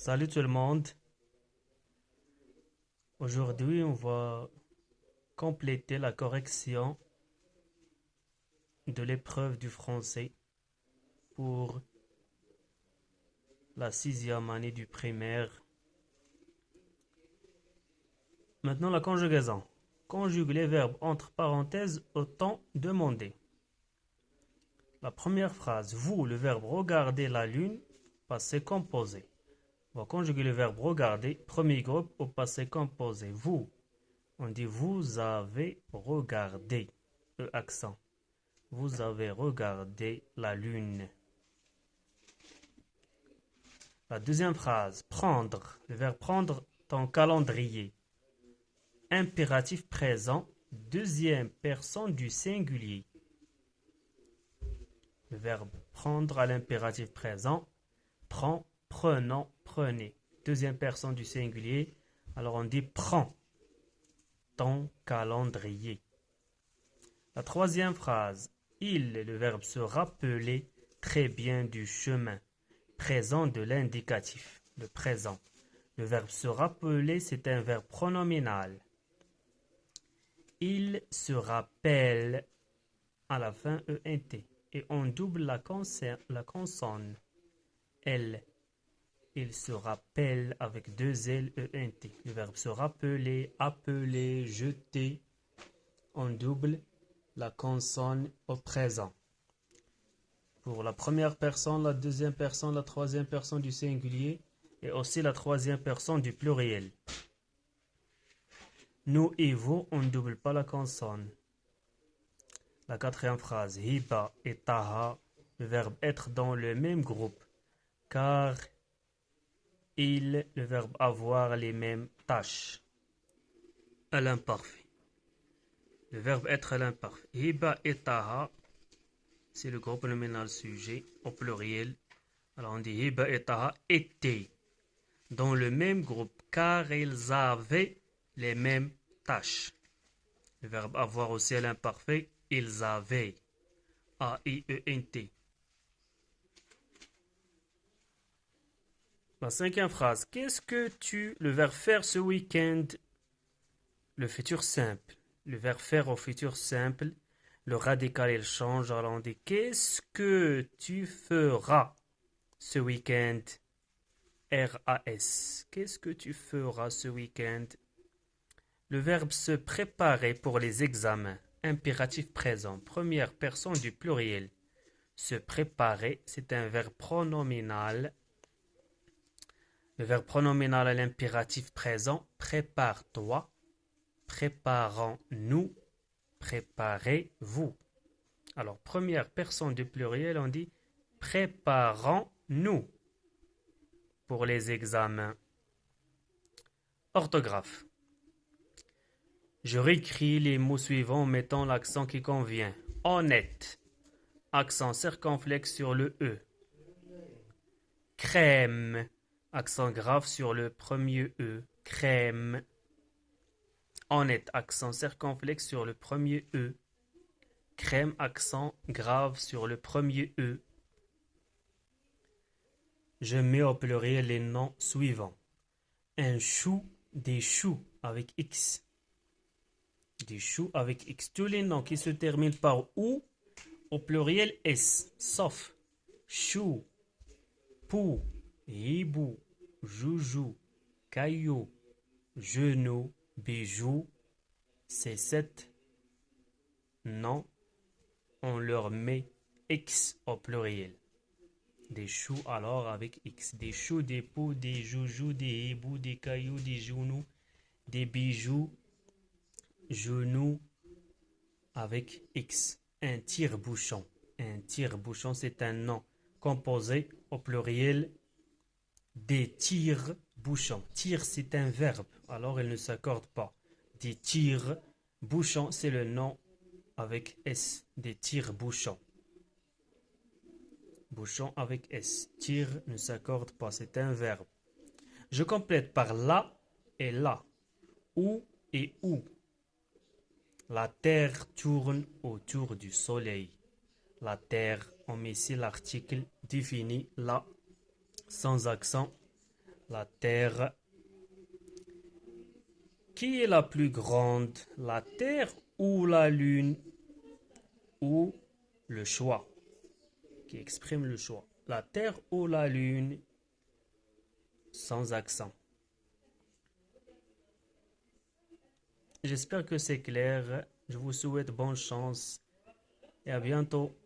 Salut tout le monde. Aujourd'hui, on va compléter la correction de l'épreuve du français pour la 6e année du primaire. Maintenant, la conjugaison. Conjugue les verbes entre parenthèses au temps demandé. La première phrase, vous, le verbe regarder la lune, passé composé. On va conjuguer le verbe regarder, premier groupe au passé composé. Vous, on dit vous avez regardé, accent. Vous avez regardé la lune. La deuxième phrase, prendre. Le verbe prendre, ton calendrier. Impératif présent, deuxième personne du singulier. Le verbe prendre à l'impératif présent, prend, prenons, prenez. Deuxième personne du singulier, alors on dit prends ton calendrier. La troisième phrase, il, le verbe se rappeler très bien du chemin. Présent de l'indicatif, le présent. Le verbe se rappeler, c'est un verbe pronominal. Il se rappelle à la fin ENT et on double la consonne. L. Il se rappelle avec deux L ENT. Le verbe se rappeler, appeler, jeter. On double la consonne au présent. Pour la première personne, la deuxième personne, la troisième personne du singulier et aussi la troisième personne du pluriel. Nous et vous, on ne double pas la consonne. La quatrième phrase, hiba et taha, le verbe être dans le même groupe, car il, le verbe avoir les mêmes tâches. À l'imparfait. Le verbe être à l'imparfait. Hiba et taha, c'est le groupe nominal sujet au pluriel. Alors on dit hiba et taha étaient dans le même groupe, car ils avaient les mêmes tâches. Le verbe avoir aussi à l'imparfait, ils avaient. A-I-E-N-T. La cinquième phrase. Qu'est-ce que le verbe faire ce week-end? Le futur simple. Le verbe faire au futur simple. Le radical, il change. Alors on dit qu'est-ce que tu feras ce week-end? R-A-S. Qu'est-ce que tu feras ce week-end? Le verbe se préparer pour les examens. Impératif présent. Première personne du pluriel. Se préparer, c'est un verbe pronominal. Le verbe pronominal à l'impératif présent. Prépare-toi. Préparons-nous. Préparez-vous. Alors, première personne du pluriel, on dit préparons-nous pour les examens. Orthographe. Je réécris les mots suivants en mettant l'accent qui convient. Honnête. Accent circonflexe sur le E. Crème. Accent grave sur le premier E. Crème. Honnête. Accent circonflexe sur le premier E. Crème. Accent grave sur le premier E. Je mets au pluriel les noms suivants. Un chou, des choux avec X. Des choux avec X. Tous les noms qui se terminent par OU, au pluriel S, sauf chou, pou, hibou, joujou, caillou, genou, bijou. Ces 7 noms, on leur met X au pluriel. Des choux alors avec X. Des choux, des poux, des joujous, des hiboux, des cailloux, des genoux, des bijoux, genoux avec X. Un tire-bouchon. Un tire-bouchon, c'est un nom composé au pluriel des tire-bouchons. Tire, c'est un verbe, alors il ne s'accorde pas. Des tire-bouchons, c'est le nom avec S. Des tire-bouchons. Bouchon avec S. Tire ne s'accorde pas, c'est un verbe. Je complète par la et la. Où et où. La terre tourne autour du soleil. La terre, on met ici l'article défini là, sans accent. La Terre. Qui est la plus grande, la Terre ou la Lune? Ou le choix, qui exprime le choix. La Terre ou la Lune, sans accent. J'espère que c'est clair. Je vous souhaite bonne chance et à bientôt.